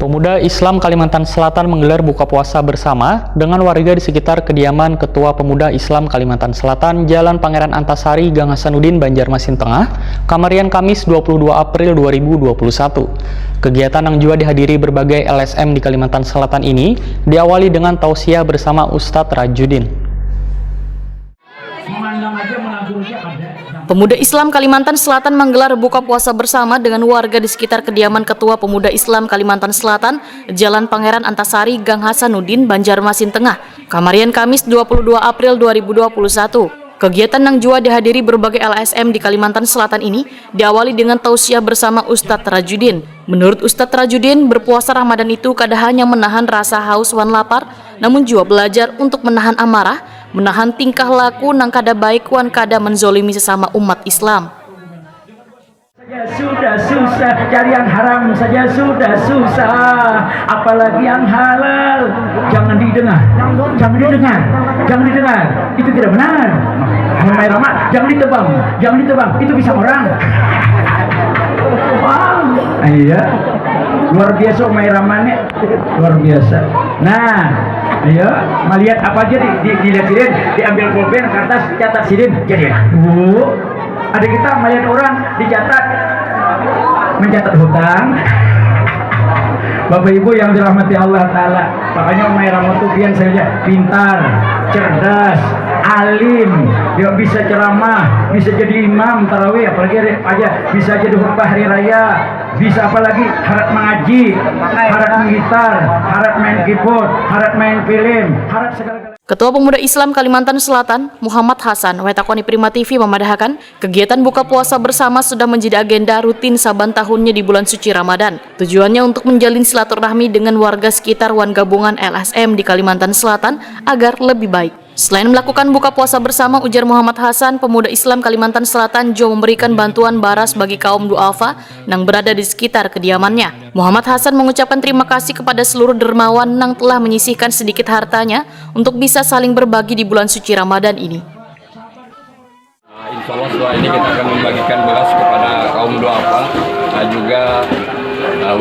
Pemuda Islam Kalimantan Selatan menggelar buka puasa bersama dengan warga di sekitar kediaman Ketua Pemuda Islam Kalimantan Selatan, Jalan Pangeran Antasari, Gang Hasanuddin, Banjarmasin Tengah, Kamarian Kamis 22 April 2021. Kegiatan yang juga dihadiri berbagai LSM di Kalimantan Selatan ini diawali dengan tausiah bersama Ustadz Rajudin. Pemuda Islam Kalimantan Selatan menggelar buka puasa bersama dengan warga di sekitar kediaman Ketua Pemuda Islam Kalimantan Selatan, Jalan Pangeran Antasari, Gang Hasanuddin, Banjarmasin Tengah, Kamarian Kamis 22 April 2021. Kegiatan yang juga dihadiri berbagai LSM di Kalimantan Selatan ini diawali dengan tausiah bersama Ustadz Rajudin. Menurut Ustadz Rajudin, berpuasa Ramadan itu kada hanya menahan rasa haus wan lapar, namun juga belajar untuk menahan amarah, menahan tingkah laku nang kada baik wan kada menzolimi sesama umat Islam. Sudah susah, cari yang haram saja sudah susah, apalagi yang halal. Jangan didengar, jangan didengar, itu tidak benar. Mulai Ramadan, jangan ditebang, itu bisa orang. Wow, iya, luar biasa Umay Ramannya, luar biasa. Nah, iya, melihat apa aja dilihat sidin, diambil pulpen, kertas, catat sidin, jadi ada kita melihat orang dicatat, mencatat hutang. Bapak Ibu yang dirahmati Allah Ta'ala, makanya Umay Ramon itu biar saja pintar, cerdas, alim, dia bisa ceramah, bisa jadi imam tarawih, apalagi aja bisa jadi khutbah hari raya, bisa apalagi harap mengaji, harap menggitar, harap main keyboard, harap main film, harap segala-galanya. Ketua Pemuda Islam Kalimantan Selatan, Muhammad Hasan, Wetakoni Prima TV memadahkan, kegiatan buka puasa bersama sudah menjadi agenda rutin saban tahunnya di bulan suci Ramadan. Tujuannya untuk menjalin silaturahmi dengan warga sekitar wan gabungan LSM di Kalimantan Selatan agar lebih baik. Selain melakukan buka puasa bersama, ujar Muhammad Hasan, Pemuda Islam Kalimantan Selatan juga memberikan bantuan baras bagi kaum duafa yang berada di sekitar kediamannya. Muhammad Hasan mengucapkan terima kasih kepada seluruh dermawan yang telah menyisihkan sedikit hartanya untuk bisa saling berbagi di bulan suci Ramadan ini. Insya Allah setelah ini kita akan membagikan beras kepada kaum duafa dan juga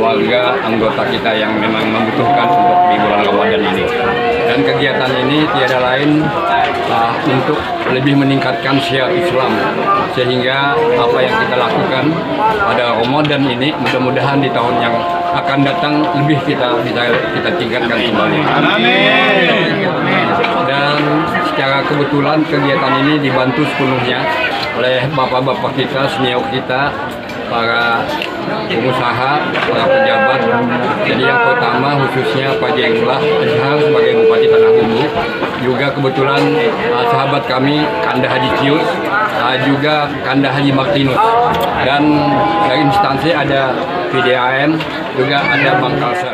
warga anggota kita yang memang membutuhkan untuk di bulan Ramadan ini. Dan kegiatan ini tiada lain untuk lebih meningkatkan syiar Islam, sehingga apa yang kita lakukan pada Ramadan ini mudah-mudahan di tahun yang akan datang lebih kita tingkatkan kembali. Amin. Dan secara kebetulan kegiatan ini dibantu sepenuhnya oleh bapak-bapak kita, senior kita, para pengusaha, para pejabat. Jadi yang pertama khususnya Pak Jenglah Azhar sebagai Bupati Tanah Bumbu, juga kebetulan sahabat kami Kanda Haji Cius, juga Kanda Haji Martinus, dan dari instansi ada PDAM, juga ada Bangkalsa.